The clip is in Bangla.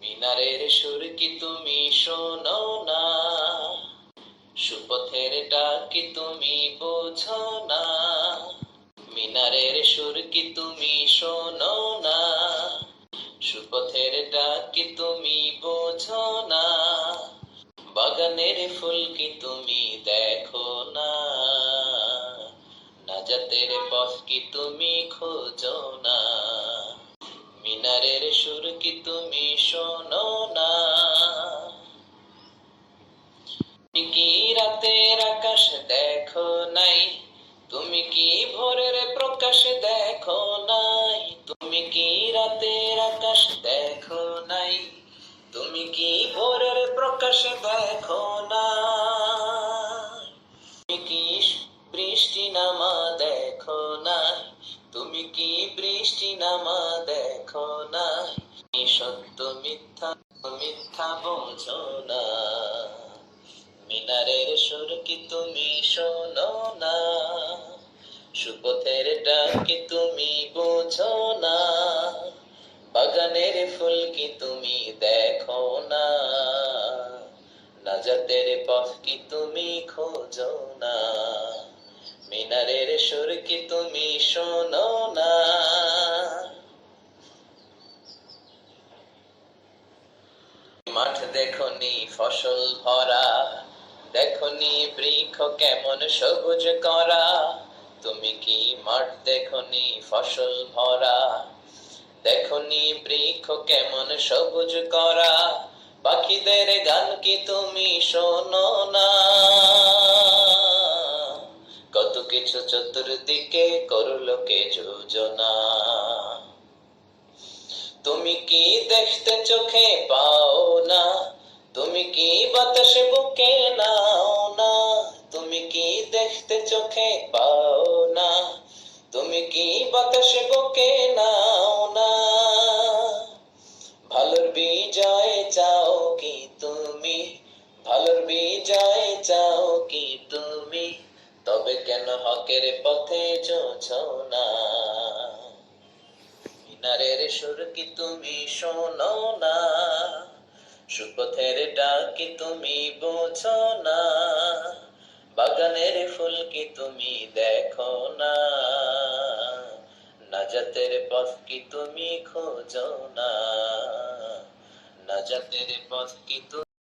মিনারের সুর কি তুমি শোনো না? সুপথের ডাক কি তুমি বোঝো না? মিনারের সুর কি তুমি শোনো না? সুপথের ডাক কি তুমি বোঝো না? বাগানের ফুল কি তুমি দেখো না? নাজাতের পথ কি তুমি খোঁজো না? মিনারের সুর কি তুমি শোনো না? তুমি কি রাতের আকাশ দেখো নাই? তুমি কি ভোরের প্রকাশ দেখো নাই? তুমি কি রাতের আকাশ দেখো নাই? তুমি কি ভোরের প্রকাশ দেখো না? তুমি কি বৃষ্টি নামা দেখো না? তুমি কি বৃষ্টি নামা দেখো না? সত্য মিথ্যা মিথ্যা বোঝো না? মিনারের সুর কি তুমি শোনো না? সুপথের ডাক কি তুমি বোঝো না? বাগানের ফুল কি তুমি দেখো না? নাজাতের পথ কি তুমি খোঁজো না? মিনারের সুর কি তুমি শোনো না? মাঠ দেখনি ফসল ভরা, দেখনি বৃক্ষ কেমন সবুজ করা? তুমি কি মাঠ দেখনি ফসল ভরা, দেখনি বৃক্ষ কেমন সবুজ করা? পাখিদের গান কি তুমি শোনো না? কত কিছু চতুর্দিকে করলো কে যোজনা। তুমি কি দেখতে চোখে পাও না? তুমি কি বাতাসে বুকে নাও না? তুমি কি দেখতে চোখে পাও না? তুমি কি বাতাসে বুকে নাও না? ভালোর বিজয় চাও কি তুমি? ভালোর বিজয় চাও কি তুমি? তবে কেন হকের পথে চলছো না? মিনারের সুর কি তুমি শোনো না? সুপথের ডাক কি তুমি বোঝো না? বাগানের ফুল কি তুমি দেখো না? নাজাতের পথ কি তুমি খোঁজো না? নাজাতের পথ কি তুমি